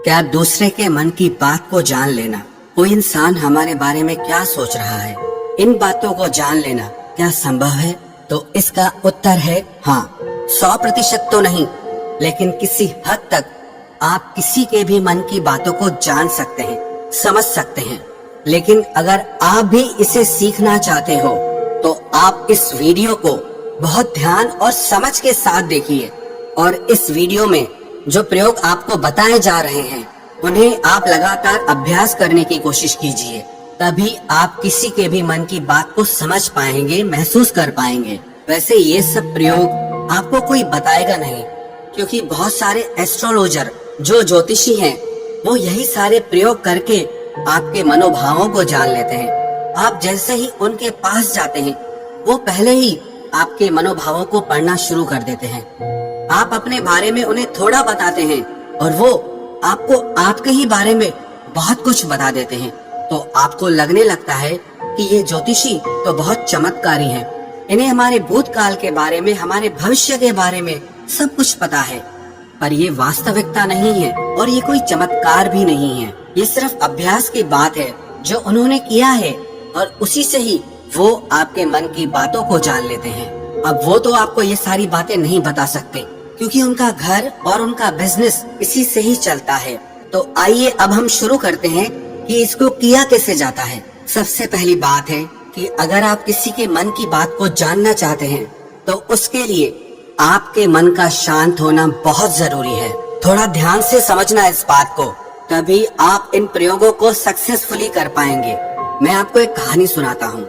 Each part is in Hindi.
क्या दूसरे के मन की बात को जान लेना, कोई इंसान हमारे बारे में क्या सोच रहा है, इन बातों को जान लेना क्या संभव है? तो इसका उत्तर है हाँ। 100% तो नहीं, लेकिन किसी हद तक आप किसी के भी मन की बातों को जान सकते हैं, समझ सकते हैं। लेकिन अगर आप भी इसे सीखना चाहते हो तो आप इस वीडियो को बहुत ध्यान और समझ के साथ देखिए, और इस वीडियो में जो प्रयोग आपको बताए जा रहे हैं उन्हें आप लगातार अभ्यास करने की कोशिश कीजिए। तभी आप किसी के भी मन की बात को समझ पाएंगे, महसूस कर पाएंगे। वैसे ये सब प्रयोग आपको कोई बताएगा नहीं, क्योंकि बहुत सारे एस्ट्रोलॉजर जो ज्योतिषी हैं वो यही सारे प्रयोग करके आपके मनोभावों को जान लेते हैं। आप जैसे ही उनके पास जाते हैं वो पहले ही आपके मनोभावों को पढ़ना शुरू कर देते हैं। आप अपने बारे में उन्हें थोड़ा बताते हैं और वो आपको आपके ही बारे में बहुत कुछ बता देते हैं। तो आपको लगने लगता है कि ये ज्योतिषी तो बहुत चमत्कारी हैं। इन्हें हमारे भूतकाल के बारे में, हमारे भविष्य के बारे में सब कुछ पता है। पर ये वास्तविकता नहीं है और ये कोई चमत्कार भी नहीं है। ये सिर्फ अभ्यास की बात है जो उन्होंने किया है, और उसी से ही वो आपके मन की बातों को जान लेते हैं। अब वो तो आपको ये सारी बातें नहीं बता सकते, क्योंकि उनका घर और उनका बिजनेस इसी से ही चलता है। तो आइए अब हम शुरू करते हैं कि इसको किया कैसे जाता है। सबसे पहली बात है कि अगर आप किसी के मन की बात को जानना चाहते हैं तो उसके लिए आपके मन का शांत होना बहुत जरूरी है। थोड़ा ध्यान से समझना इस बात को, तभी आप इन प्रयोगों को सक्सेसफुली कर पाएंगे। मैं आपको एक कहानी सुनाता हूँ।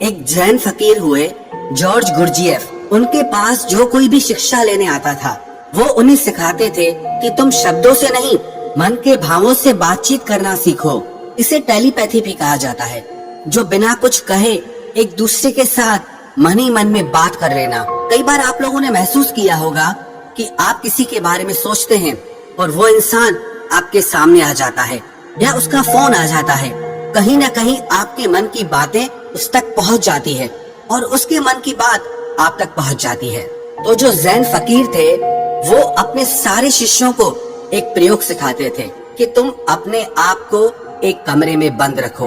एक जैन फकीर हुए जॉर्ज गुरजिएफ, उनके पास जो कोई भी शिक्षा लेने आता था वो उन्हें सिखाते थे कि तुम शब्दों से नहीं, मन के भावों से बातचीत करना सीखो। इसे टेलीपैथी भी कहा जाता है, जो बिना कुछ कहे एक दूसरे के साथ मन ही मन में बात कर लेना। कई बार आप लोगों ने महसूस किया होगा कि आप किसी के बारे में सोचते हैं और वो इंसान आपके सामने आ जाता है या उसका फोन आ जाता है। कहीं न कहीं आपके मन की बातें उस तक पहुंच जाती है और उसके मन की बात आप तक पहुंच जाती है। तो जो जैन फकीर थे वो अपने सारे शिष्यों को एक प्रयोग सिखाते थे कि तुम अपने आप को एक कमरे में बंद रखो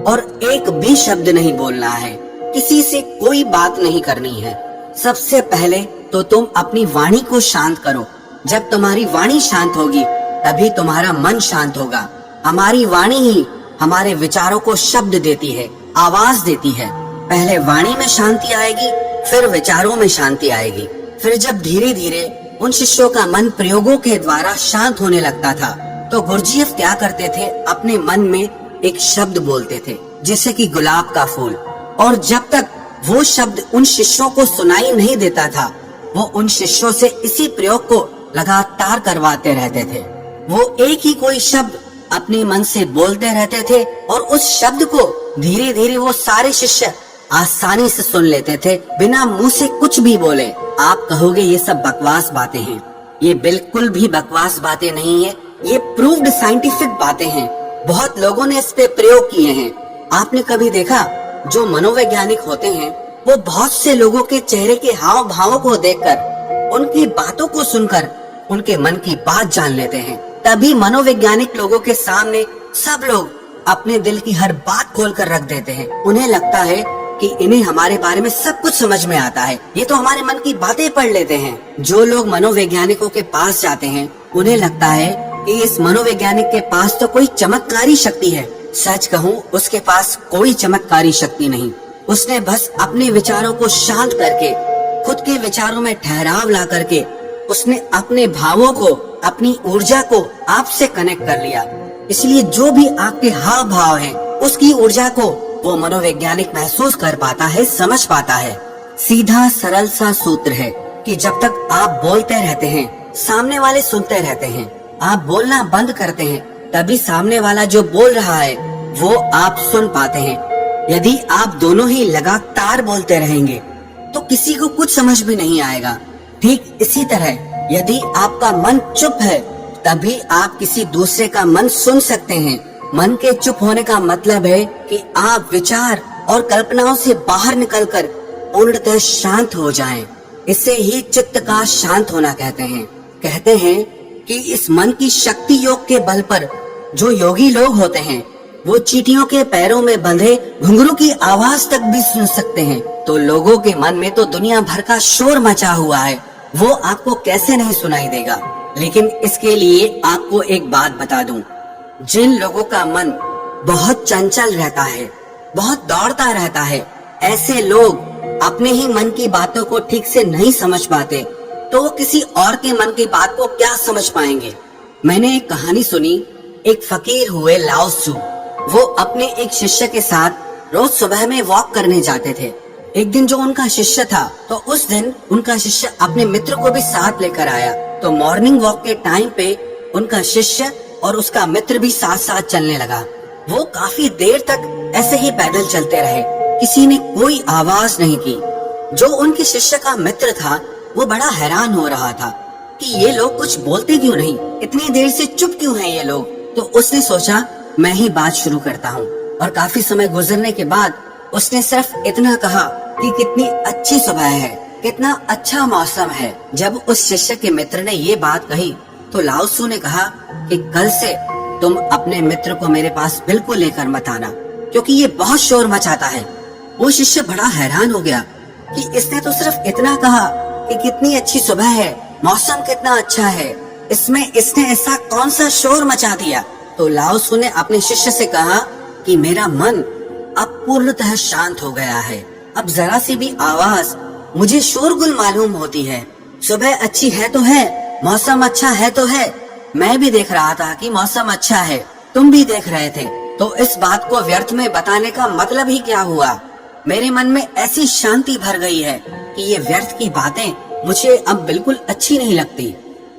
और एक भी शब्द नहीं बोलना है, किसी से कोई बात नहीं करनी है। सबसे पहले तो तुम अपनी वाणी को शांत करो। जब तुम्हारी वाणी शांत होगी तभी तुम्हारा मन शांत होगा। हमारी वाणी ही हमारे विचारों को शब्द देती है, आवाज देती है। पहले वाणी में शांति आएगी, फिर विचारों में शांति आएगी। फिर जब धीरे धीरे उन शिष्यों का मन प्रयोगों के द्वारा शांत होने लगता था तो गुरजिएफ क्या करते थे, अपने मन में एक शब्द बोलते थे, जैसे कि गुलाब का फूल। और जब तक वो शब्द उन शिष्यों को सुनाई नहीं देता था वो उन शिष्यों से इसी प्रयोग को लगातार करवाते रहते थे। वो एक ही कोई शब्द अपने मन से बोलते रहते थे और उस शब्द को धीरे धीरे वो सारे शिष्य आसानी से सुन लेते थे, बिना मुंह से कुछ भी बोले। आप कहोगे ये सब बकवास बातें हैं। ये बिल्कुल भी बकवास बातें नहीं है, ये प्रूव्ड साइंटिफिक बातें हैं। बहुत लोगों ने इस पे प्रयोग किए हैं। आपने कभी देखा, जो मनोवैज्ञानिक होते हैं वो बहुत से लोगों के चेहरे के हाव भावों को देखकर, उनकी बातों को सुनकर उनके मन की बात जान लेते हैं। तभी मनोवैज्ञानिक लोगों के सामने सब लोग अपने दिल की हर बात खोल कर रख देते हैं। उन्हें लगता है कि इन्हें हमारे बारे में सब कुछ समझ में आता है, ये तो हमारे मन की बातें पढ़ लेते हैं। जो लोग मनोवैज्ञानिकों के पास जाते हैं उन्हें लगता है कि इस मनोवैज्ञानिक के पास तो कोई चमत्कारी शक्ति है। सच कहूँ, उसके पास कोई चमत्कारी शक्ति नहीं। उसने बस अपने विचारों को शांत करके, खुद के विचारों में ठहराव ला करके, उसने अपने भावों को, अपनी ऊर्जा को आपसे कनेक्ट कर लिया। इसलिए जो भी आपके हाव भाव हैं, उसकी ऊर्जा को वो मनोवैज्ञानिक महसूस कर पाता है, समझ पाता है। सीधा सरल सा सूत्र है कि जब तक आप बोलते रहते हैं सामने वाले सुनते रहते हैं। आप बोलना बंद करते हैं तभी सामने वाला जो बोल रहा है वो आप सुन पाते हैं। यदि आप दोनों ही लगातार बोलते रहेंगे तो किसी को कुछ समझ भी नहीं आएगा। ठीक इसी तरह यदि आपका मन चुप है तभी आप किसी दूसरे का मन सुन सकते हैं। मन के चुप होने का मतलब है कि आप विचार और कल्पनाओं से बाहर निकलकर पूर्णतः शांत हो जाएं। इसे ही चित्त का शांत होना कहते हैं। कहते हैं कि इस मन की शक्ति योग के बल पर जो योगी लोग होते हैं वो चींटियों के पैरों में बंधे घुंघरू की आवाज तक भी सुन सकते हैं। तो लोगों के मन में तो दुनिया भर का शोर मचा हुआ है, वो आपको कैसे नहीं सुनाई देगा। लेकिन इसके लिए आपको एक बात बता दूं, जिन लोगों का मन बहुत चंचल रहता है, बहुत दौड़ता रहता है, ऐसे लोग अपने ही मन की बातों को ठीक से नहीं समझ पाते, तो वो किसी और के मन की बात को क्या समझ पाएंगे। मैंने एक कहानी सुनी, एक फकीर हुए लाओ त्सु, वो अपने एक शिष्य के साथ रोज सुबह में वॉक करने जाते थे। एक दिन जो उनका शिष्य था, तो उस दिन उनका शिष्य अपने मित्र को भी साथ लेकर आया। तो मॉर्निंग वॉक के टाइम पे उनका शिष्य और उसका मित्र भी साथ साथ चलने लगा। वो काफी देर तक ऐसे ही पैदल चलते रहे, किसी ने कोई आवाज नहीं की। जो उनके शिष्य का मित्र था वो बड़ा हैरान हो रहा था कि ये लोग कुछ बोलते क्यों नहीं, इतनी देर से चुप क्यों हैं ये लोग। तो उसने सोचा मैं ही बात शुरू करता हूँ, और काफी समय गुजरने के बाद उसने सिर्फ इतना कहा कि कितनी अच्छी सुबह है, कितना अच्छा मौसम है। जब उस शिष्य के मित्र ने ये बात कही तो लाओ त्सु ने कहा कि कल से तुम अपने मित्र को मेरे पास बिल्कुल लेकर मत आना, क्योंकि ये बहुत शोर मचाता है। वो शिष्य बड़ा हैरान हो गया कि इसने तो सिर्फ इतना कहा कि कितनी अच्छी सुबह है, मौसम कितना अच्छा है, इसमें इसने ऐसा कौन सा शोर मचा दिया। तो लाओ त्सु ने अपने शिष्य से कहा कि मेरा मन अब पूर्णतः शांत हो गया है, अब जरा सी भी आवाज मुझे शोरगुल मालूम होती है। सुबह अच्छी है तो है, मौसम अच्छा है तो है, मैं भी देख रहा था कि मौसम अच्छा है, तुम भी देख रहे थे, तो इस बात को व्यर्थ में बताने का मतलब ही क्या हुआ। मेरे मन में ऐसी शांति भर गई है कि ये व्यर्थ की बातें मुझे अब बिल्कुल अच्छी नहीं लगती,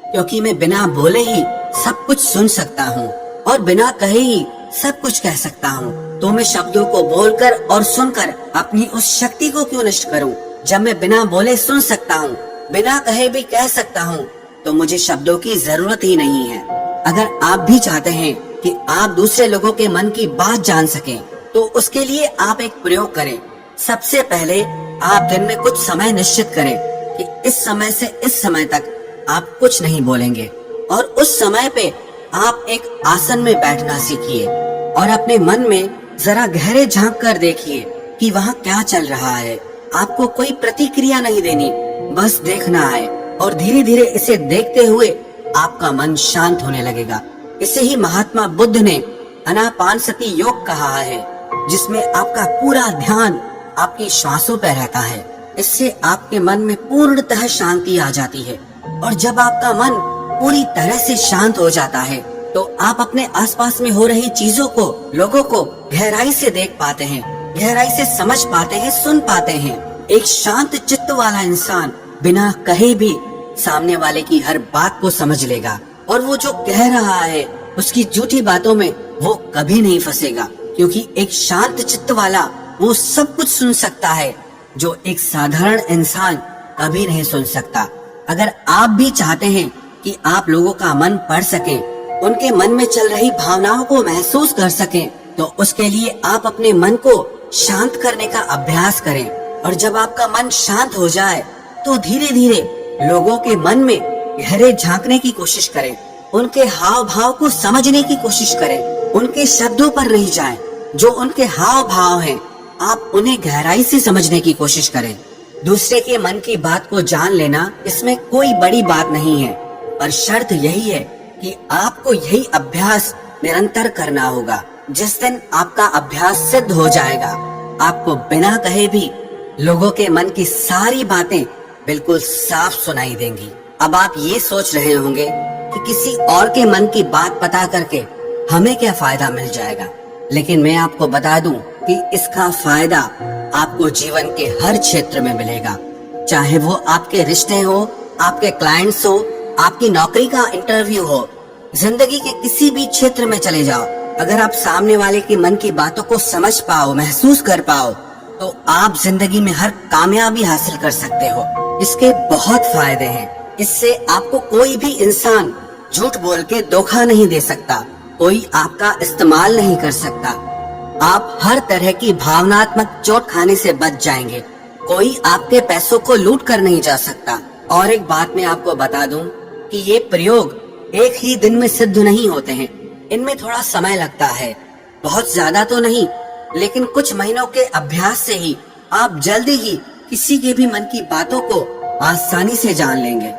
क्योंकि मैं बिना बोले ही सब कुछ सुन सकता हूँ और बिना कहे ही सब कुछ कह सकता हूँ। तो मैं शब्दों को बोलकर और सुनकर अपनी उस शक्ति को क्यों नष्ट करूँ। जब मैं बिना बोले सुन सकता हूँ, बिना कहे भी कह सकता हूँ, तो मुझे शब्दों की जरूरत ही नहीं है। अगर आप भी चाहते हैं कि आप दूसरे लोगों के मन की बात जान सकें, तो उसके लिए आप एक प्रयोग करें। सबसे पहले आप दिन में कुछ समय निश्चित करें कि इस समय से इस समय तक आप कुछ नहीं बोलेंगे, और उस समय पे आप एक आसन में बैठना सीखिए और अपने मन में जरा गहरे झांक कर देखिए कि वहाँ क्या चल रहा है। आपको कोई प्रतिक्रिया नहीं देनी, बस देखना है, और धीरे धीरे इसे देखते हुए आपका मन शांत होने लगेगा। इसे ही महात्मा बुद्ध ने आनापानसति योग कहा है, जिसमें आपका पूरा ध्यान आपकी श्वासों पर रहता है। इससे आपके मन में पूर्णतः शांति आ जाती है, और जब आपका मन पूरी तरह से शांत हो जाता है तो आप अपने आसपास में हो रही चीजों को, लोगों को गहराई से देख पाते हैं, गहराई से समझ पाते हैं, सुन पाते हैं। एक शांत चित्त वाला इंसान बिना कहे भी सामने वाले की हर बात को समझ लेगा, और वो जो कह रहा है उसकी झूठी बातों में वो कभी नहीं फंसेगा, क्योंकि एक शांत चित्त वाला वो सब कुछ सुन सकता है जो एक साधारण इंसान कभी नहीं सुन सकता। अगर आप भी चाहते हैं कि आप लोगों का मन पढ़ सकें, उनके मन में चल रही भावनाओं को महसूस कर सकें, तो उसके लिए आप अपने मन को शांत करने का अभ्यास करें। और जब आपका मन शांत हो जाए तो धीरे धीरे लोगों के मन में गहरे झांकने की कोशिश करें, उनके हाव भाव को समझने की कोशिश करें, उनके शब्दों पर नहीं जाएं, जो उनके हाव भाव हैं आप उन्हें गहराई से समझने की कोशिश करें। दूसरे के मन की बात को जान लेना इसमें कोई बड़ी बात नहीं है, पर शर्त यही है कि आपको यही अभ्यास निरंतर करना होगा। जिस दिन आपका अभ्यास सिद्ध हो जाएगा, आपको बिना कहे भी लोगों के मन की सारी बातें बिल्कुल साफ सुनाई देंगी। अब आप ये सोच रहे होंगे कि किसी और के मन की बात पता करके हमें क्या फायदा मिल जाएगा, लेकिन मैं आपको बता दूं कि इसका फायदा आपको जीवन के हर क्षेत्र में मिलेगा। चाहे वो आपके रिश्ते हो, आपके क्लाइंट्स हो, आपकी नौकरी का इंटरव्यू हो, जिंदगी के किसी भी क्षेत्र में चले जाओ, अगर आप सामने वाले के मन की बातों को समझ पाओ, महसूस कर पाओ, तो आप जिंदगी में हर कामयाबी हासिल कर सकते हो। इसके बहुत फायदे हैं। इससे आपको कोई भी इंसान झूठ बोल के धोखा नहीं दे सकता, कोई आपका इस्तेमाल नहीं कर सकता। आप हर तरह की भावनात्मक चोट खाने से बच जाएंगे। कोई आपके पैसों को लूट कर नहीं जा सकता। और एक बात मैं आपको बता दूं कि ये प्रयोग एक ही दिन में सिद्ध नहीं होते हैं। इनमें थोड़ा समय लगता है, बहुत ज्यादा तो नहीं, लेकिन कुछ महीनों के अभ्यास से ही आप जल्दी ही किसी के भी मन की बातों को आसानी से जान लेंगे।